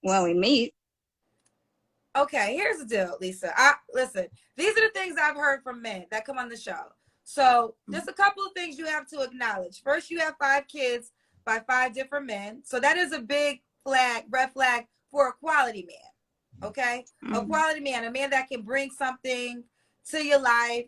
when we meet. Okay, here's the deal, Lisa. Listen, these are the things I've heard from men that come on the show. So just a couple of things you have to acknowledge. First, you have 5 kids by 5 different men. So that is a big red flag for a quality man. Okay? A quality man, a man that can bring something to your life,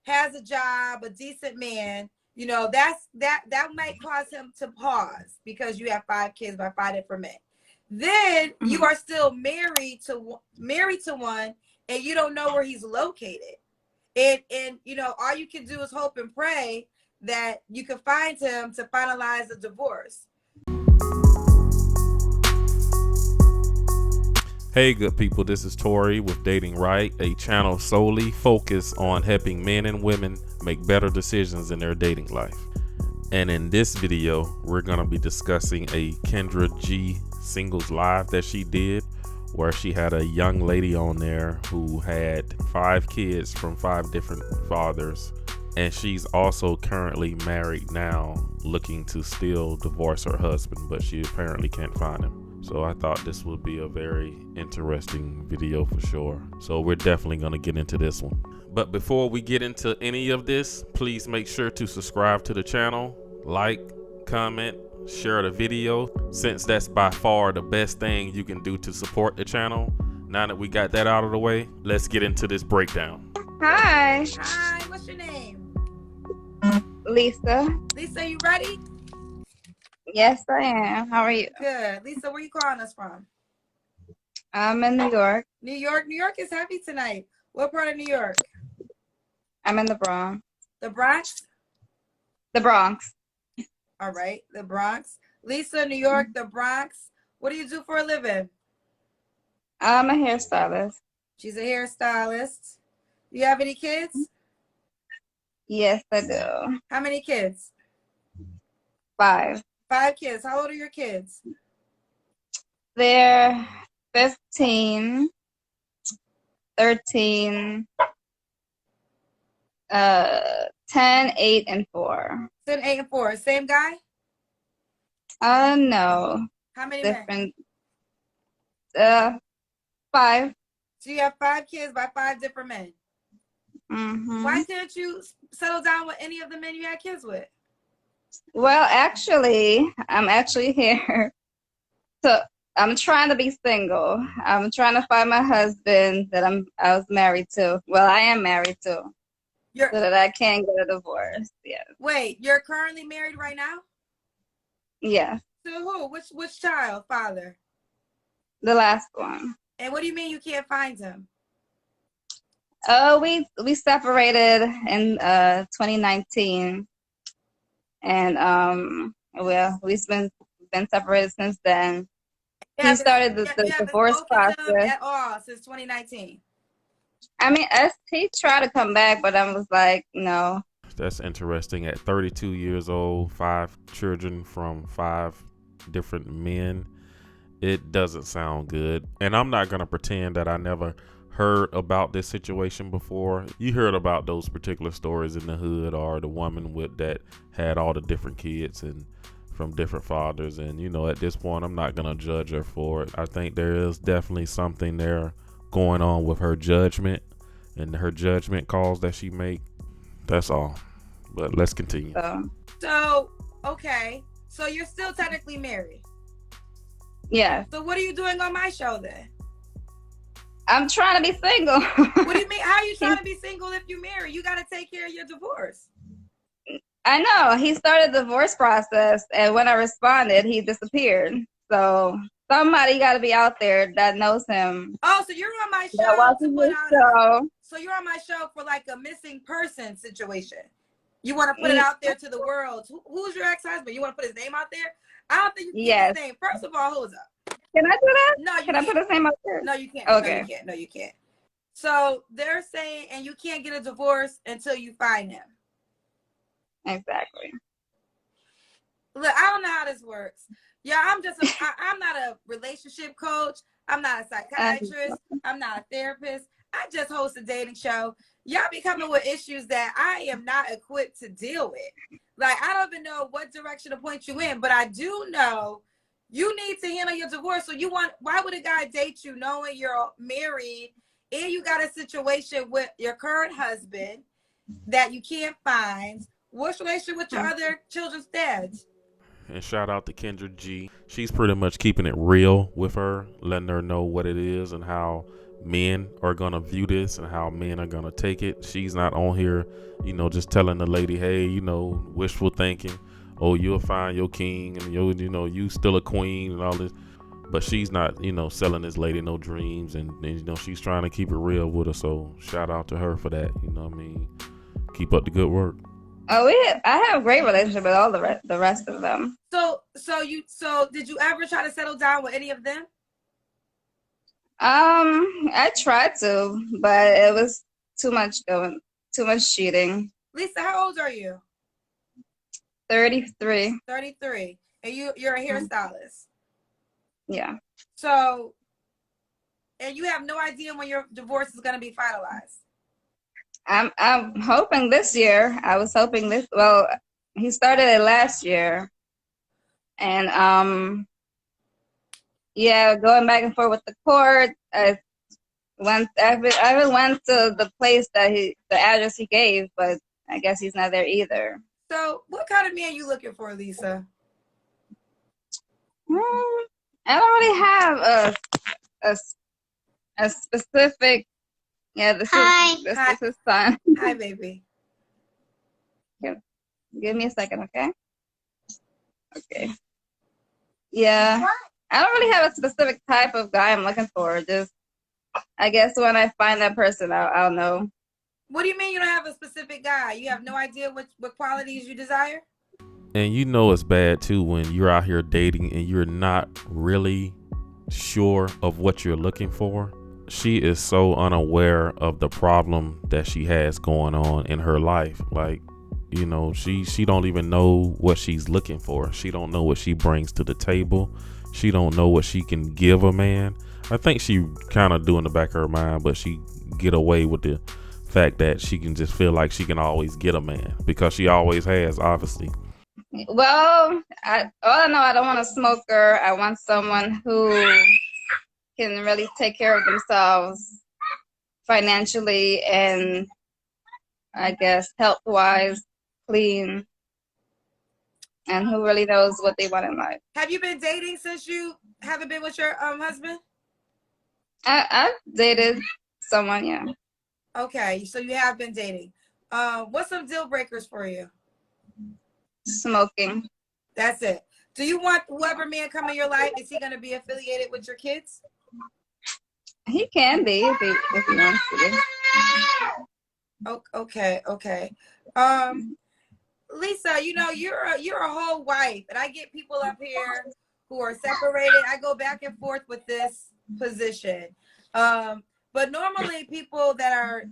has a job, a decent man. That might cause him to pause because you have 5 kids by 5 different men. Then you are still married to one, and you don't know where he's located. And all you can do is hope and pray that you can find him to finalize the divorce. Hey, good people, this is Tori with Datingwright, a channel solely focused on helping men and women make better decisions in their dating life. And in this video, we're going to be discussing a Kendra G singles live that she did, where she had a young lady on there who had 5 kids from 5 different fathers. And she's also currently married now, looking to still divorce her husband, but she apparently can't find him. So I thought this would be a very interesting video for sure. So we're definitely going to get into this one. But before we get into any of this, please make sure to subscribe to the channel, like, comment, share the video, since that's by far the best thing you can do to support the channel. Now that we got that out of the way, let's get into this breakdown. Hi. Hi, what's your name? Lisa. Lisa, you ready? Yes, I am. How are you? Good. Lisa, where you calling us from? I'm in New York. New York. New York is heavy tonight. What part of New York? I'm in the Bronx. The Bronx? The Bronx. All right, the Bronx. Lisa, New York, the Bronx. What do you do for a living? I'm a hairstylist. She's a hairstylist. Do you have any kids? Yes, I do. How many kids? 5. 5 kids. How old are your kids? They're 15, 13, 10, 8, and 4. 10, 8, and 4. Same guy? No. How many Different. men? 5. So you have 5 kids by 5 different men. Why didn't you settle down with any of the men you had kids with? Well, actually, I'm actually here. So I'm trying to be single. I'm trying to find my husband that I was married to. Well, I am married to. So that I can get a divorce. Yes. Wait, you're currently married right now? Yeah. To who? Which child? Father? The last one. And what do you mean you can't find him? Oh, we separated in 2019, and well, we've been separated since then. He started the divorce process at all since 2019. I mean, he tried to come back, but I was like, no. That's interesting. At 32 years old, 5 children from 5 different men. It doesn't sound good. And I'm not going to pretend that I never heard about this situation before. You heard about those particular stories in the hood, or the woman that had all the different kids and from different fathers. And, at this point, I'm not going to judge her for it. I think there is definitely something there going on with her judgment and her judgment calls that she make. That's all. But let's continue. So, okay. So you're still technically married? Yeah. So what are you doing on my show then? I'm trying to be single. What do you mean? How are you trying to be single if you're married? You got to take care of your divorce. I know. He started the divorce process, and when I responded, he disappeared. So somebody got to be out there that knows him. Oh, so you're on my show so you're on my show for like a missing person situation. You want to put it out there to the world. Who's your ex-husband? You want to put his name out there? I don't think you can put his name. First of all, who's up? Can I do that? No, you can can't. I put his name out there? No, you can't. Okay. No, you can't. So they're saying, and you can't get a divorce until you find him. Exactly. Look, I don't know how this works. Yeah, I'm not a relationship coach. I'm not a psychiatrist. I'm not a therapist. I just host a dating show. Y'all be coming with issues that I am not equipped to deal with. Like, I don't even know what direction to point you in, but I do know You need to handle your divorce. So why would a guy date you knowing you're married and you got a situation with your current husband that you can't find? What's your relationship with your other children's dads? And shout out to Kendra G. She's pretty much keeping it real with her, letting her know what it is and how men are gonna view this and how men are gonna take it. She's not on here, just telling the lady, hey, wishful thinking. Oh, you'll find your king and you still a queen and all this. But she's not, selling this lady no dreams, and she's trying to keep it real with her. So shout out to her for that. You know what I mean? Keep up the good work. Oh, I have a great relationship with all the rest of them. So did you ever try to settle down with any of them? I tried to, but it was too much cheating. Lisa, how old are you? 33. 33. And you're a hairstylist. Yeah. So, and you have no idea when your divorce is going to be finalized. I'm hoping this year. I was hoping this. Well, he started it last year, and yeah, going back and forth with the court. I even went to the place the address he gave, but I guess he's not there either. So, what kind of man you looking for, Lisa? I don't really have a specific. Yeah, this is his son. Hi, baby. Give me a second, okay? Okay. Yeah, I don't really have a specific type of guy I'm looking for. Just, I guess when I find that person, I'll know. What do you mean you don't have a specific guy? You have no idea what qualities you desire? And it's bad too when you're out here dating and you're not really sure of what you're looking for. She is so unaware of the problem that she has going on in her life. Like, she don't even know what she's looking for. She don't know what she brings to the table. She don't know what she can give a man. I think she kind of do in the back of her mind, but she get away with the fact that she can just feel like she can always get a man because she always has, obviously. Well, all I know, I don't want a smoker. I want someone who can really take care of themselves financially and I guess health-wise, clean, and who really knows what they want in life. Have you been dating since you haven't been with your husband? I've dated someone, yeah. Okay, so you have been dating. What's some deal breakers for you? Smoking. That's it. Do you want whoever man come in your life, is he going to be affiliated with your kids? He can be if he wants to be. Okay. Lisa, you're a whole wife, and I get people up here who are separated. I go back and forth with this position. But normally people that are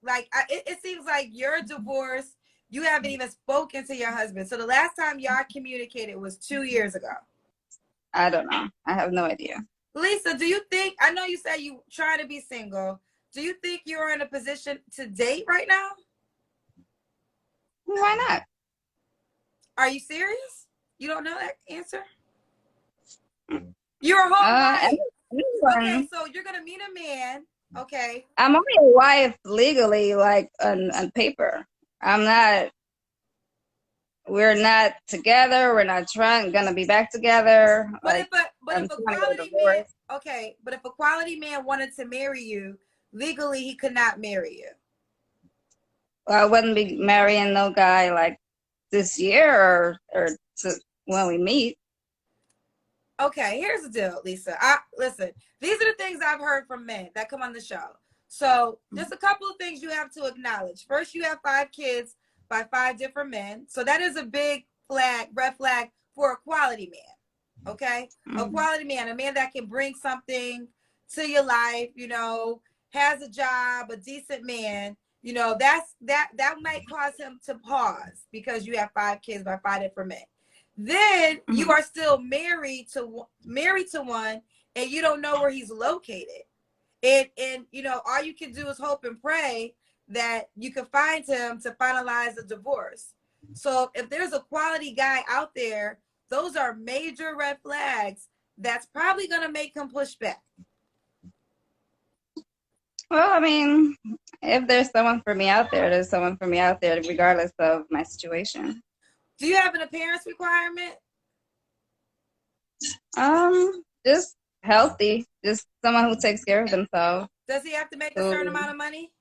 like, it seems like you're divorced. You haven't even spoken to your husband. So the last time y'all communicated was 2 years ago. I don't know. I have no idea. Lisa, do you think, I know you said you try to be single. Do you think you're in a position to date right now? Why not? Are you serious? You don't know that answer? You're a whole wife. Okay, so you're going to meet a man. Okay. I'm only a wife legally, like on paper. We're not together. We're not gonna be back together. But if a quality man, okay, but if a quality man wanted to marry you, legally he could not marry you. Well, I wouldn't be marrying no guy like this year or when we meet. Okay, here's the deal, Lisa. Listen, these are the things I've heard from men that come on the show. So there's a couple of things you have to acknowledge. First, you have 5 kids by 5 different men. So that is a big red flag for a quality man. Okay? Mm-hmm. A quality man, a man that can bring something to your life, has a job, a decent man. That might cause him to pause because you have 5 kids by 5 different men. Then you are still married to one and you don't know where he's located. And all you can do is hope and pray that you can find him to finalize the divorce. So if there's a quality guy out there those are major red flags that's probably going to make him push back. Well, I mean, if there's someone for me out there, there's someone for me out there, regardless of my situation. Do you have an appearance requirement? Just healthy, just someone who takes care of themselves. Does he have to make a certain amount of money?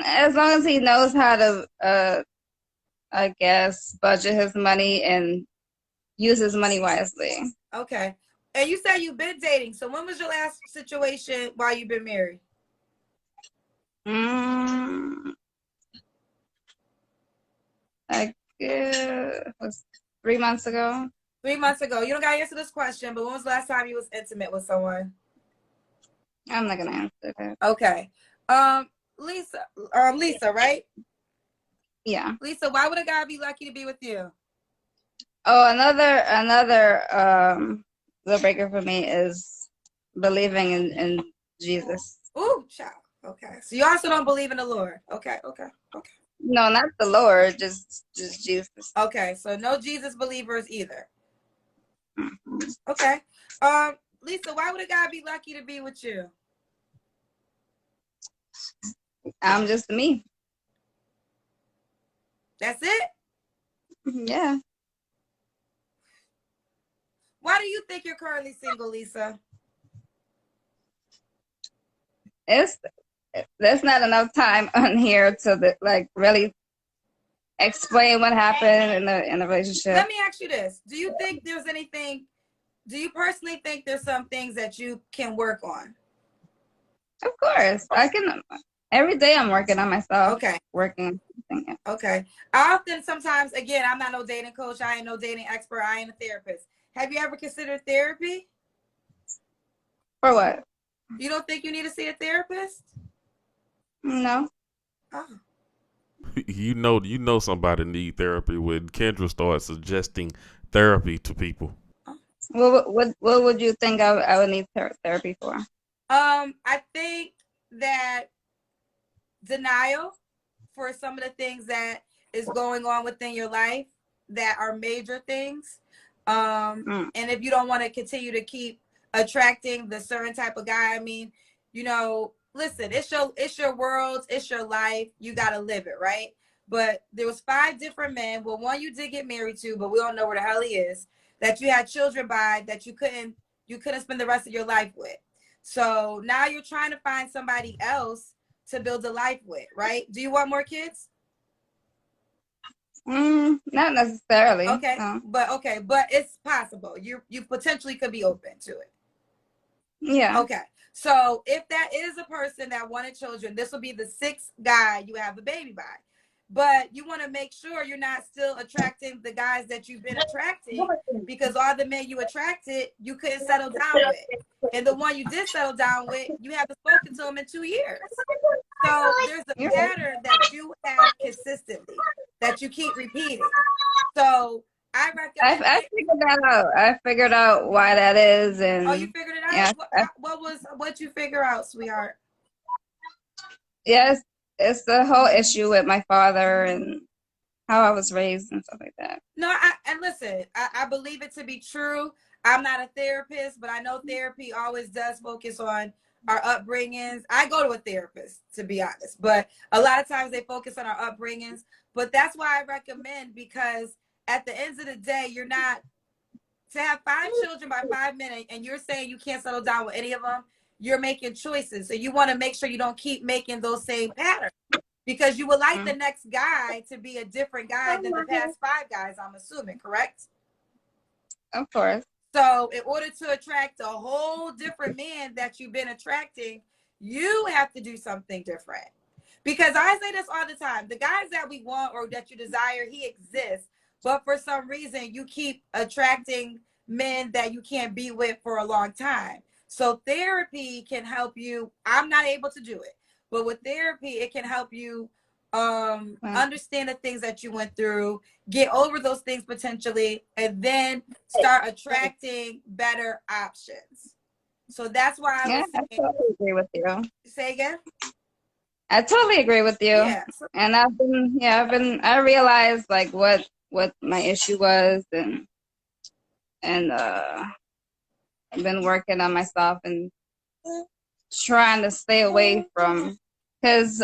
As long as he knows how to, I guess, budget his money and use his money wisely. Okay. And you said you've been dating. So when was your last situation while you've been married? I guess it was 3 months ago. 3 months ago. You don't got to answer this question, but when was the last time you was intimate with someone? I'm not gonna answer that. Okay. Lisa, right? Yeah. Lisa, why would a guy be lucky to be with you? Oh, another deal breaker for me is believing in Jesus. Ooh, child. Okay. So you also don't believe in the Lord. Okay. No, not the Lord, just Jesus. Okay. So no Jesus believers either. Mm-hmm. Okay. Lisa, why would a guy be lucky to be with you? I'm just me. That's it? Yeah. Why do you think you're currently single, Lisa? There's not enough time on here to really explain what happened in the relationship. Let me ask you this. Do you personally think there's some things that you can work on? Of course. I can. Every day I'm working on myself. Okay. Working. Okay. I often sometimes, again, I'm not no dating coach. I ain't no dating expert. I ain't a therapist. Have you ever considered therapy? For what? You don't think you need to see a therapist? No. Oh. You know somebody need therapy when Kendra starts suggesting therapy to people. What would you think I would need therapy for? I think that denial for some of the things that is going on within your life that are major things. And if you don't want to continue to keep attracting the certain type of guy, I mean, listen, it's your world, it's your life. You got to live it, right? But there was 5 different men. Well, one you did get married to, but we don't know where the hell he is, that you had children by, that you couldn't spend the rest of your life with. So now you're trying to find somebody else to build a life with, right? Do you want more kids? Not necessarily. Okay, no. but it's possible. You potentially could be open to it. Yeah. Okay, so if that is a person that wanted children, this will be the 6th guy you have a baby by. But you want to make sure you're not still attracting the guys that you've been attracting, because all the men you attracted, you couldn't settle down with. And the one you did settle down with, you haven't spoken to him in 2 years. So there's a pattern that you have consistently, that you keep repeating. So I recommend. I figured that out. I figured out why that is. And oh, you figured it out? Yeah, What'd you figure out, sweetheart? Yes, it's the whole issue with my father and how I was raised and stuff like that. No, and listen, I believe it to be true. I'm not a therapist, but I know therapy always does focus on our upbringings. I go to a therapist, to be honest, but a lot of times they focus on our upbringings. But that's why I recommend, because at the end of the day, you're not to have 5 children by 5 men, and you're saying you can't settle down with any of them. You're making choices. So you want to make sure you don't keep making those same patterns, because you would like the next guy to be a different guy than the past 5 guys, I'm assuming, correct? Of course. So in order to attract a whole different man that you've been attracting, you have to do something different. Because I say this all the time, the guys that we want or that you desire, he exists. But for some reason, you keep attracting men that you can't be with for a long time. So therapy can help you. I'm not able to do it, but with therapy, it can help you understand the things that you went through, get over those things potentially, and then start attracting better options. So that's why I was saying, I totally agree with you. say again. I totally agree with you. Yeah. So, And I realized like what my issue was, and I've been working on myself and trying to stay away from, because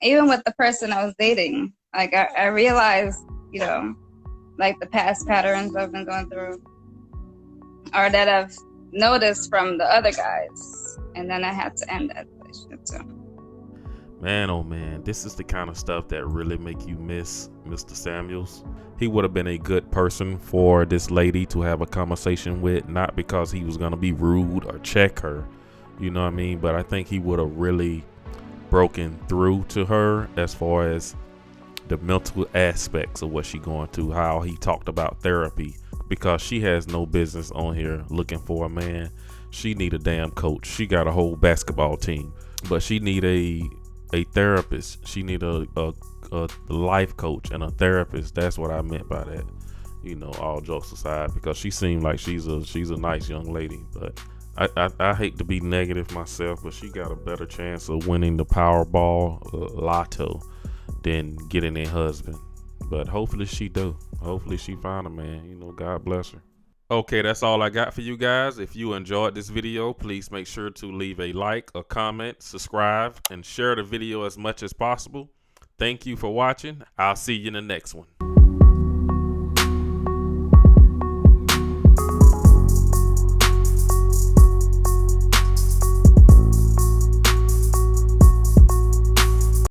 even with the person I was dating, like I realized, you know, like the past patterns I've been going through, or that I've noticed from the other guys, and then I had to end that relationship too. Man, oh man, this is the kind of stuff that really make you miss Mr. Samuels. He would have been a good person for this lady to have a conversation with, not because he was gonna be rude or check her, you know what I mean? But I think he would have really broken through to her as far as the mental aspects of what she going through, how he talked about therapy, because she has no business on here looking for a man. She need a damn coach. She got a whole basketball team, but she need a therapist. She need a life coach and a therapist. That's what I meant by that. You know, all jokes aside, because she seemed like she's a nice young lady, but I hate to be negative myself, but she got a better chance of winning the Powerball lotto than getting a husband. But hopefully she do. Hopefully she find a man. You know, God bless her. Okay, that's all I got for you guys. If you enjoyed this video, please make sure to leave a like, a comment, subscribe, and share the video as much as possible. Thank you for watching. I'll see you in the next one.